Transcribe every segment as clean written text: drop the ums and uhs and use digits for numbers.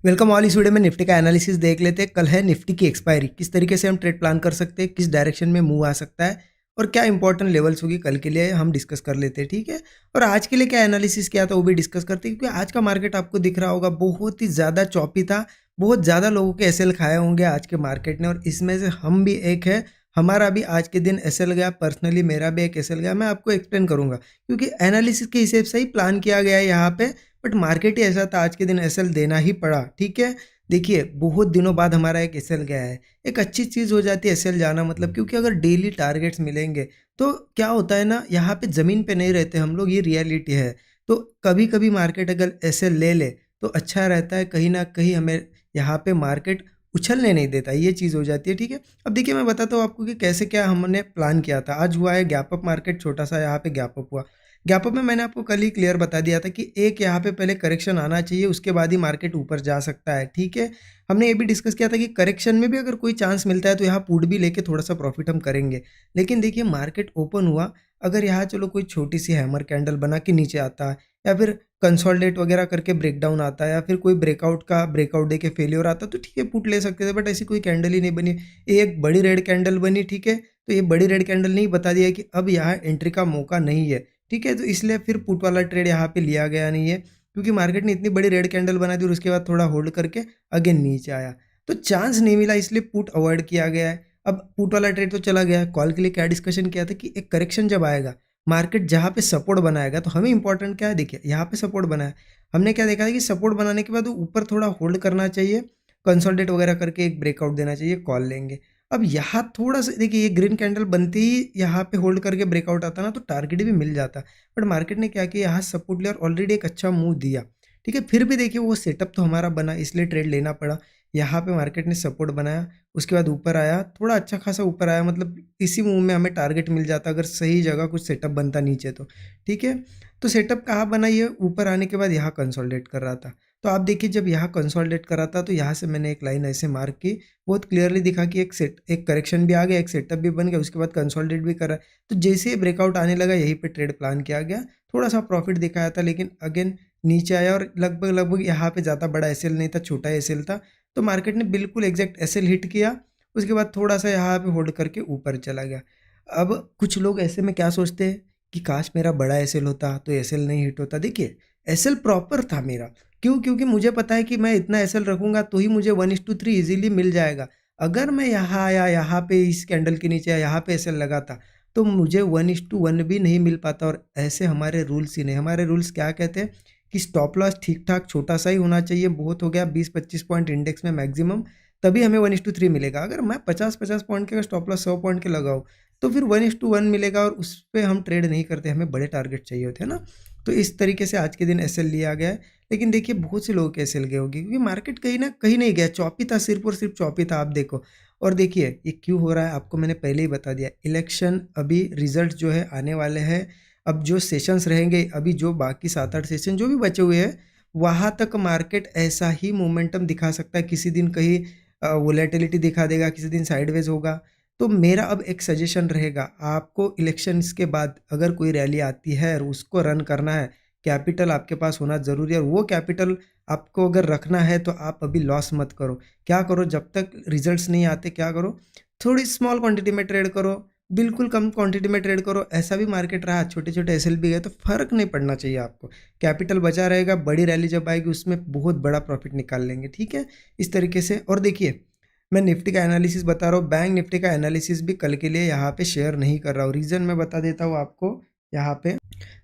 Welcome all. इस video में Nifty का एनालिसिस देख लेते हैं। कल है निफ्टी की एक्सपायरी, किस तरीके से हम ट्रेड प्लान कर सकते हैं, किस डायरेक्शन में मूव आ सकता है और क्या इंपॉर्टेंट लेवल्स होगी कल के लिए हम डिस्कस कर लेते हैं। ठीक है, और आज के लिए क्या एनालिसिस किया था वो भी डिस्कस करते हैं, क्योंकि आज का मार्केट आपको दिख रहा होगा बहुत ही ज़्यादा चॉपी था। बहुत ज़्यादा लोगों के एसएल खाए होंगे आज के मार्केट ने, और इसमें से हम भी एक है। हमारा भी आज के दिन एसएल गया, पर्सनली मेरा भी एक एसएल गया। मैं आपको एक्सप्लेन करूंगा क्योंकि एनालिसिस के हिसाब से ही प्लान किया गया है यहाँ पे, बट मार्केट ही ऐसा था आज के दिन एसएल देना ही पड़ा। ठीक है, देखिए बहुत दिनों बाद हमारा एक एसएल गया है। एक अच्छी चीज़ हो जाती है एसएल जाना, मतलब क्योंकि अगर डेली टारगेट्स मिलेंगे तो क्या होता है ना, यहाँ पे ज़मीन पे नहीं रहते हम लोग, ये रियलिटी है। तो कभी कभी मार्केट अगर एसएल ले ले तो अच्छा रहता है, कहीं ना कहीं हमें यहाँ पे मार्केट उछलने नहीं देता, ये चीज़ हो जाती है। ठीक है, अब देखिए मैं बताता हूँ आपको कि कैसे क्या हमने प्लान किया था। आज हुआ है गैप अप मार्केट, छोटा सा यहाँ पे गैप अप हुआ। गैप अप में मैंने आपको कल ही क्लियर बता दिया था कि एक यहाँ पे पहले करेक्शन आना चाहिए, उसके बाद ही मार्केट ऊपर जा सकता है। ठीक है, हमने ये भी डिस्कस किया था कि करेक्शन में भी अगर कोई चांस मिलता है तो यहाँ पुट भी लेके थोड़ा सा प्रॉफिट हम करेंगे। लेकिन देखिए मार्केट ओपन हुआ, अगर यहाँ चलो कोई छोटी सी हैमर कैंडल बना के नीचे आता है, या फिर कंसोलिडेट वगैरह करके ब्रेकडाउन आता है, या फिर कोई ब्रेकआउट डे के फेलियर आता है, तो ठीक है पुट ले सकते थे। बट ऐसी कोई कैंडल ही नहीं बनी, एक बड़ी रेड कैंडल बनी। ठीक है, तो ये बड़ी रेड कैंडल नहीं बता दिया कि अब यहाँ एंट्री का मौका नहीं है। ठीक है, तो इसलिए फिर पुट वाला ट्रेड यहाँ पे लिया गया नहीं है, क्योंकि मार्केट ने इतनी बड़ी रेड कैंडल बना दी और उसके बाद थोड़ा होल्ड करके अगेन नीचे आया, तो चांस नहीं मिला, इसलिए पुट अवॉइड किया गया है। अब पुट वाला ट्रेड तो चला गया। कॉल के लिए क्या डिस्कशन किया था कि एक करेक्शन जब आएगा, मार्केट जहाँ पे सपोर्ट बनाएगा, तो हमें इंपॉर्टेंट क्या है, देखिए यहाँ पे सपोर्ट बनाया, हमने क्या देखा है कि सपोर्ट बनाने के बाद वो ऊपर थोड़ा होल्ड करना चाहिए, कंसोलिडेट वगैरह करके एक ब्रेकआउट देना चाहिए, कॉल लेंगे। अब यहाँ थोड़ा सा देखिए, ये ग्रीन कैंडल बनते ही यहाँ पे होल्ड करके ब्रेकआउट आता ना, तो टारगेट भी मिल जाता। बट मार्केट ने क्या किया, यहाँ सपोर्ट लिया और ऑलरेडी एक अच्छा मूव दिया। ठीक है, फिर भी देखिए वो सेटअप तो हमारा बना, इसलिए ट्रेड लेना पड़ा। यहाँ पे मार्केट ने सपोर्ट बनाया, उसके बाद ऊपर आया, थोड़ा अच्छा खासा ऊपर आया, मतलब इसी मूव में हमें टारगेट मिल जाता अगर सही जगह कुछ सेटअप बनता नीचे तो। ठीक है, तो सेटअप कहाँ बना, ये ऊपर आने के बाद यहाँ कंसोलिडेट कर रहा था। तो आप देखिए जब यहाँ कंसोलिडेट कर रहा था तो यहाँ से मैंने एक लाइन ऐसे मार्क की, बहुत क्लियरली दिखा कि एक करेक्शन भी आ गया, एक सेटअप भी बन गया, उसके बाद कंसोलिडेट भी कर रहा है। तो जैसे ही ब्रेकआउट आने लगा यहीं पे ट्रेड प्लान किया गया, थोड़ा सा प्रॉफिट दिखाया था, लेकिन अगेन नीचे आया और लगभग लगभग यहाँ पे ज़्यादा बड़ा एसएल नहीं था, छोटा एसएल था। तो मार्केट ने बिल्कुल एग्जैक्ट एसएल हिट किया, उसके बाद थोड़ा सा यहाँ पे होल्ड करके ऊपर चला गया। अब कुछ लोग ऐसे में क्या सोचते हैं कि काश मेरा बड़ा एसएल होता तो एसएल नहीं हिट होता। देखिए एसएल प्रॉपर था मेरा, क्यों, क्योंकि मुझे पता है कि मैं इतना एसएल रखूंगा तो ही मुझे 1:3 इजीली मिल जाएगा। अगर मैं यहाँ आया, यहाँ पे इस कैंडल के नीचे यहाँ पे एसएल लगा था, तो मुझे 1:1 भी नहीं मिल पाता। और ऐसे हमारे रूल्स ही नहीं, हमारे रूल्स क्या कहते हैं कि स्टॉप लॉस ठीक ठाक छोटा सा ही होना चाहिए, बहुत हो गया 20-25 पॉइंट इंडेक्स में मैक्सिमम, तभी हमें 1:3 मिलेगा। अगर मैं 50-50 पॉइंट के स्टॉप लॉस 100 पॉइंट के लगाऊँ तो फिर 1:1 मिलेगा, और उस पर हम ट्रेड नहीं करते, हमें बड़े टारगेट चाहिए होते हैं ना। तो इस तरीके से आज के दिन एसएल लिया गया है। लेकिन देखिए बहुत से लोगों के एसएल गए होंगे, क्योंकि मार्केट कहीं ना कहीं नहीं गया, चौपी था, सिर्फ और सिर्फ चौपी था। आप देखो, और देखिए ये क्यों हो रहा है आपको मैंने पहले ही बता दिया। इलेक्शन अभी रिजल्ट जो है आने वाले हैं, अब जो सेशंस रहेंगे, अभी जो बाकी 7-8 सेशन जो भी बचे हुए हैं, वहाँ तक मार्केट ऐसा ही मोमेंटम दिखा सकता है। किसी दिन कहीं वोलेटिलिटी दिखा देगा, किसी दिन साइडवेज होगा। तो मेरा अब एक सजेशन रहेगा, आपको इलेक्शंस के बाद अगर कोई रैली आती है और उसको रन करना है, कैपिटल आपके पास होना ज़रूरी है, और वो कैपिटल आपको अगर रखना है तो आप अभी लॉस मत करो। क्या करो, जब तक रिजल्ट्स नहीं आते क्या करो, थोड़ी स्मॉल क्वांटिटी में ट्रेड करो, बिल्कुल कम क्वांटिटी में ट्रेड करो। ऐसा भी मार्केट रहा, छोटे छोटे एसएल भी गए, तो फर्क नहीं पड़ना चाहिए आपको, कैपिटल बचा रहेगा। बड़ी रैली जब आएगी उसमें बहुत बड़ा प्रॉफिट निकाल लेंगे। ठीक है, इस तरीके से। और देखिए मैं निफ्टी का एनालिसिस बता रहा हूँ, बैंक निफ्टी का एनालिसिस भी कल के लिए यहाँ पे शेयर नहीं कर रहा हूँ। रीज़न मैं बता देता हूँ आपको। यहाँ पे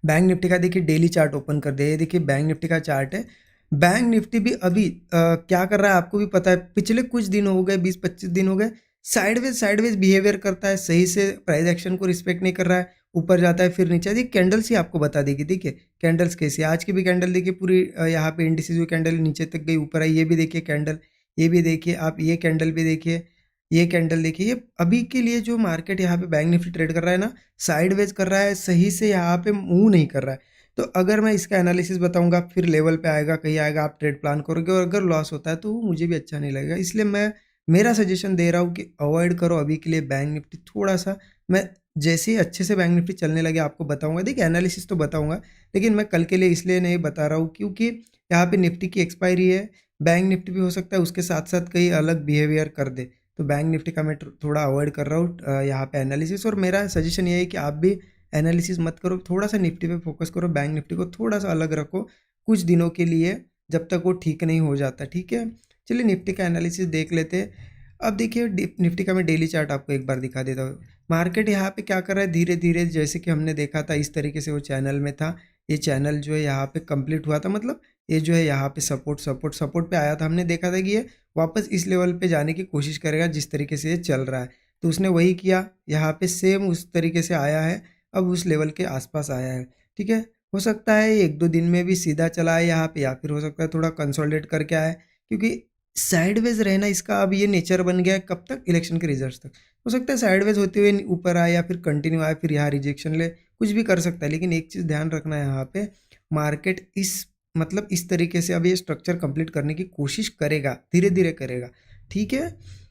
बैंक निफ्टी का देखिए डेली चार्ट ओपन कर दिया, ये देखिए बैंक निफ्टी का चार्ट है। बैंक निफ्टी भी अभी क्या कर रहा है आपको भी पता है, पिछले कुछ दिन हो गए, 20-25 दिन हो गए, साइडवेज बिहेवियर करता है, सही से प्राइस एक्शन को रिस्पेक्ट नहीं कर रहा है, ऊपर जाता है फिर नीचे। देखिए कैंडल्स ही आपको बता देगी। देखिए कैंडल्स कैसी, आज की भी कैंडल देखिए पूरी यहाँ पे इंडिसेस हुई कैंडल नीचे तक गई, ऊपर आई, ये भी देखिए कैंडल, ये भी देखिए आप, ये कैंडल भी देखिए, ये कैंडल देखिए। ये अभी के लिए जो मार्केट यहाँ पे बैंक निफ्टी ट्रेड कर रहा है ना, साइडवेज कर रहा है, सही से यहाँ पे मूव नहीं कर रहा है। तो अगर मैं इसका एनालिसिस बताऊंगा, फिर लेवल पे आएगा, कहीं आएगा, आप ट्रेड प्लान करोगे, और अगर लॉस होता है तो वो मुझे भी अच्छा नहीं लगेगा। इसलिए मैं मेरा सजेशन दे रहा हूँ कि अवॉइड करो अभी के लिए बैंक निफ्टी थोड़ा सा। मैं जैसे ही अच्छे से बैंक निफ्टी चलने लगे आपको बताऊंगा। देखिए एनालिसिस तो बताऊंगा, लेकिन मैं कल के लिए इसलिए नहीं बता रहा हूँ क्योंकि यहाँ पे निफ्टी की एक्सपायरी है, बैंक निफ्टी भी हो सकता है उसके साथ साथ कई अलग बिहेवियर कर दे, तो बैंक निफ्टी का मैं थोड़ा अवॉइड कर रहा हूँ यहाँ पे एनालिसिस। और मेरा सजेशन ये है कि आप भी एनालिसिस मत करो, थोड़ा सा निफ्टी पे फोकस करो, बैंक निफ्टी को थोड़ा सा अलग रखो कुछ दिनों के लिए, जब तक वो ठीक नहीं हो जाता, ठीक है। चलिए निफ्टी का एनालिसिस देख लेते हैं। अब देखिए निफ्टी का मैं डेली चार्ट आपको एक बार दिखा देता हूँ। मार्केट यहाँ पे क्या कर रहा है, धीरे धीरे जैसे कि हमने देखा था इस तरीके से वो चैनल में था, ये चैनल जो है यहाँ पे कंप्लीट हुआ था, मतलब ये जो है यहाँ पे सपोर्ट सपोर्ट सपोर्ट पे आया था, हमने देखा था कि ये वापस इस लेवल पे जाने की कोशिश करेगा जिस तरीके से ये चल रहा है, तो उसने वही किया, यहाँ पे सेम उस तरीके से आया है, अब उस लेवल के आसपास आया है, ठीक है। हो सकता है एक दो दिन में भी सीधा चला है यहाँ पे, या फिर हो सकता है थोड़ा कंसोलिडेट करके आया है, क्योंकि साइडवेज रहना इसका अब ये नेचर बन गया है, कब तक, इलेक्शन के रिजल्ट्स तक। हो सकता है साइडवेज होते हुए ऊपर आए या फिर कंटिन्यू आए, फिर यहाँ रिजेक्शन ले, कुछ भी कर सकता है, लेकिन एक चीज़ ध्यान रखना है यहाँ पे, मार्केट इस मतलब इस तरीके से अब ये स्ट्रक्चर कंप्लीट करने की कोशिश करेगा, धीरे धीरे करेगा, ठीक है।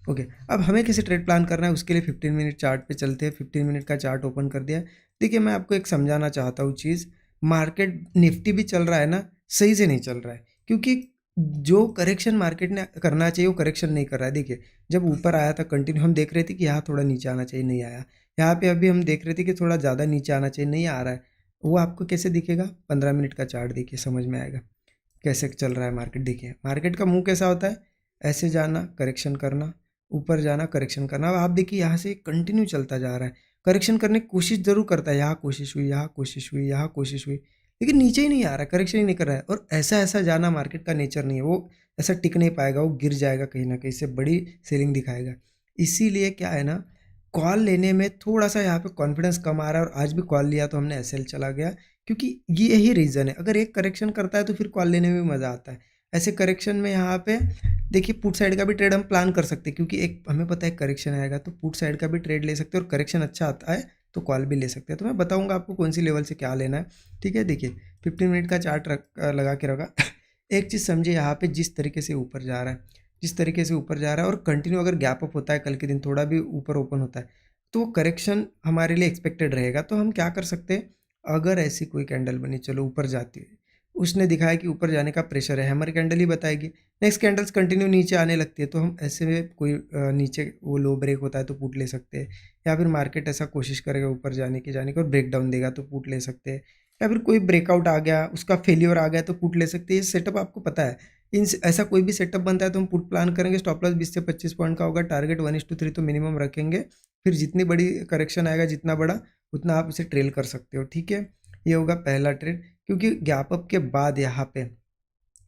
ओके, अब हमें कैसे ट्रेड प्लान करना है उसके लिए 15 मिनट चार्ट पे चलते हैं। 15 मिनट का चार्ट ओपन कर दिया। देखिए मैं आपको एक समझाना चाहता हूँ चीज़, मार्केट निफ्टी भी चल रहा है ना, सही से नहीं चल रहा है, क्योंकि जो करेक्शन मार्केट ने करना चाहिए वो करेक्शन नहीं कर रहा है। देखिए जब ऊपर आया था कंटिन्यू, हम देख रहे थे कि यहाँ थोड़ा नीचे आना चाहिए, नहीं आया। यहाँ पे अभी हम देख रहे थे कि थोड़ा ज़्यादा नीचे आना चाहिए, नहीं आ रहा है। वो आपको कैसे दिखेगा, 15 मिनट का चार्ट देखिए समझ में आएगा कैसे चल रहा है मार्केट। देखिए मार्केट का मुंह कैसा होता है, ऐसे जाना करेक्शन करना, ऊपर जाना करेक्शन करना। अब आप देखिए यहाँ से कंटिन्यू चलता जा रहा है, करेक्शन करने की कोशिश जरूर करता है, यहाँ कोशिश हुई, यहाँ कोशिश हुई, यहाँ कोशिश हुई, लेकिन नीचे ही नहीं आ रहा, करेक्शन ही नहीं कर रहा है। और ऐसा ऐसा जाना मार्केट का नेचर नहीं है, वो ऐसा टिक नहीं पाएगा, वो गिर जाएगा कहीं ना कहीं से, बड़ी सेलिंग दिखाएगा। इसीलिए क्या है ना, कॉल लेने में थोड़ा सा यहाँ पे कॉन्फिडेंस कम आ रहा है, और आज भी कॉल लिया तो हमने एसएल चला गया, क्योंकि ये यही रीज़न है। अगर एक करेक्शन करता है तो फिर कॉल लेने में भी मज़ा आता है। ऐसे करेक्शन में यहाँ पे देखिए पुट साइड का भी ट्रेड हम प्लान कर सकते हैं, क्योंकि एक हमें पता है करेक्शन आएगा, तो पुट साइड का भी ट्रेड ले सकते हैं, और करेक्शन अच्छा आता है तो कॉल भी ले सकते हैं। तो मैं बताऊंगा आपको कौन सी लेवल से क्या लेना है, ठीक है। देखिए 15 मिनट का चार्ट लगा के रखा। एक चीज़ समझिए यहाँ पे, जिस तरीके से ऊपर जा रहा है, जिस तरीके से ऊपर जा रहा है, और कंटिन्यू अगर गैप अप होता है, कल के दिन थोड़ा भी ऊपर ओपन होता है, तो करेक्शन हमारे लिए एक्सपेक्टेड रहेगा। तो हम क्या कर सकते हैं, अगर ऐसी कोई कैंडल बनी, चलो ऊपर जाती है, उसने दिखाया कि ऊपर जाने का प्रेशर है, हैमर कैंडल ही बताएगी, नेक्स्ट कैंडल्स कंटिन्यू नीचे आने लगती है, तो हम ऐसे में कोई नीचे वो लो ब्रेक होता है तो पुट ले सकते हैं, या फिर मार्केट ऐसा कोशिश करेगा ऊपर जाने की और ब्रेक डाउन देगा तो पुट ले सकते हैं, या फिर कोई ब्रेकआउट आ गया, उसका फेलियर आ गया तो पुट ले सकते हैं। ये सेटअप आपको पता है, इन ऐसा कोई भी सेटअप बनता है तो हम पुट प्लान करेंगे। स्टॉप लॉस 20 से 25 पॉइंट का होगा, टारगेट 1:3 तो मिनिमम रखेंगे, फिर जितनी बड़ी करेक्शन आएगा, जितना बड़ा, उतना आप उसे ट्रेल कर सकते हो, ठीक है। ये होगा पहला ट्रेड, क्योंकि गैप अप के बाद यहाँ पे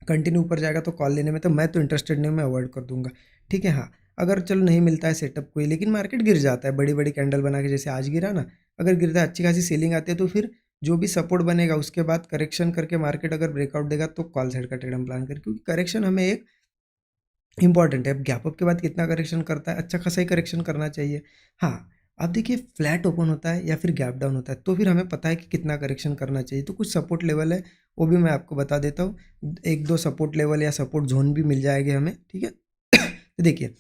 कंटिन्यू ऊपर जाएगा तो कॉल लेने में तो मैं तो इंटरेस्टेड नहीं हूँ, मैं अवॉइड कर दूंगा, ठीक है। हाँ अगर चलो नहीं मिलता है सेटअप कोई, लेकिन मार्केट गिर जाता है बड़ी बड़ी कैंडल बना के, जैसे आज गिरा ना, अगर गिरता है अच्छी खासी सेलिंग आती है, तो फिर जो भी सपोर्ट बनेगा उसके बाद करेक्शन करके मार्केट अगर ब्रेकआउट देगा तो कॉल साइड का ट्रेड हम प्लान करें, क्योंकि करेक्शन हमें एक इंपॉर्टेंट है। अब गैप अप के बाद कितना करेक्शन करता है, अच्छा खासा ही करेक्शन करना चाहिए। हाँ अब देखिए फ्लैट ओपन होता है या फिर गैप डाउन होता है, तो फिर हमें पता है कि कितना करेक्शन करना चाहिए। तो कुछ सपोर्ट लेवल है, वो भी मैं आपको बता देता हूँ, एक दो सपोर्ट लेवल या सपोर्ट जोन भी मिल जाएंगे हमें, ठीक है। तो देखिए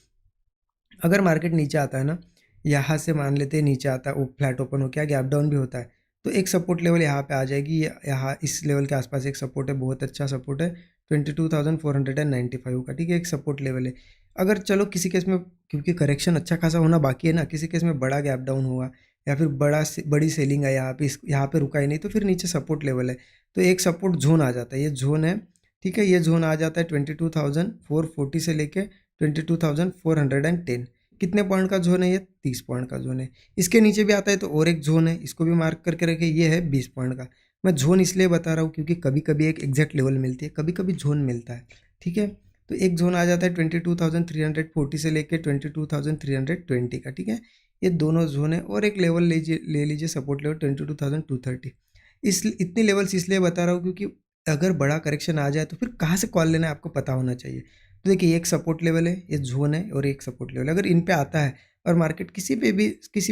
अगर मार्केट नीचे आता है ना, यहाँ से मान लेते हैं नीचे आता है, वो फ्लैट ओपन हो गया, गैप डाउन भी होता है, तो एक सपोर्ट लेवल यहाँ पे आ जाएगी, यहाँ इस लेवल के आसपास एक सपोर्ट है, बहुत अच्छा सपोर्ट है 22,495 का, ठीक है, एक सपोर्ट लेवल है। अगर चलो किसी केस में, क्योंकि करेक्शन अच्छा खासा होना बाकी है ना, किसी केस में बड़ा गैप डाउन हुआ या फिर बड़ी सेलिंग है यहाँ पे, यहाँ पे रुका ही नहीं, तो फिर नीचे सपोर्ट लेवल है, तो एक सपोर्ट जोन आ जाता है, ये जोन है, ठीक है। ये जोन आ जाता है 22,440 से लेके 22,410, कितने पॉइंट का जोन है, ये 30 पॉइंट का जोन है। इसके नीचे भी आता है तो और एक जोन है, इसको भी मार्क करके रखे, ये है 20 पॉइंट का। मैं जोन इसलिए बता रहा हूँ क्योंकि कभी कभी एक एग्जैक्ट लेवल मिलती है, कभी कभी जोन मिलता है, ठीक है। तो एक जोन आ जाता है 22,340 से लेके 22,320 का, ठीक है, ये दोनों जोन है। और एक लेवल ले लीजिए सपोर्ट लेवल 22,230। इस इतनी लेवल्स इसलिए बता रहा हूँ क्योंकि अगर बड़ा करेक्शन आ जाए तो फिर कहाँ से कॉल लेना है आपको पता होना चाहिए। तो देखिए एक सपोर्ट लेवल है, ये जोन है, और एक सपोर्ट लेवल, अगर इन पे आता है और मार्केट किसी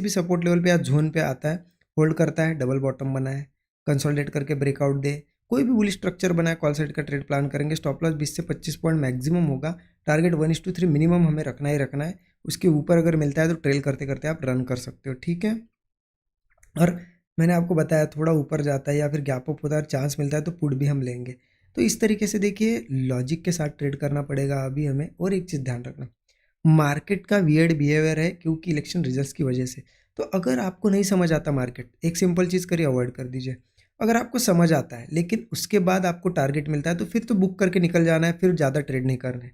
भी सपोर्ट लेवल पे या जोन पे आता है, होल्ड करता है, डबल बॉटम बनाए, कंसोलिडेट करके ब्रेकआउट दे, कोई भी बुलिश स्ट्रक्चर बनाए, कॉल साइड का ट्रेड प्लान करेंगे। स्टॉप लॉस 20 से 25 पॉइंट मैक्सिमम होगा, टारगेट 1:3 मिनिमम हमें रखना ही रखना है। उसके ऊपर अगर मिलता है तो ट्रेल करते करते आप रन कर सकते हो, ठीक है। और मैंने आपको बताया थोड़ा ऊपर जाता है या फिर गैप अप होता है, चांस मिलता है तो पुट भी हम लेंगे। तो इस तरीके से देखिए लॉजिक के साथ ट्रेड करना पड़ेगा अभी हमें। और एक चीज़ ध्यान रखना, मार्केट का वियर्ड बिहेवियर है क्योंकि इलेक्शन रिजल्ट्स की वजह से। तो अगर आपको नहीं समझ आता मार्केट, एक सिंपल चीज़ करिए, अवॉइड कर दीजिए। अगर आपको समझ आता है लेकिन उसके बाद आपको टारगेट मिलता है तो फिर तो बुक करके निकल जाना है, फिर ज़्यादा ट्रेड नहीं करना है।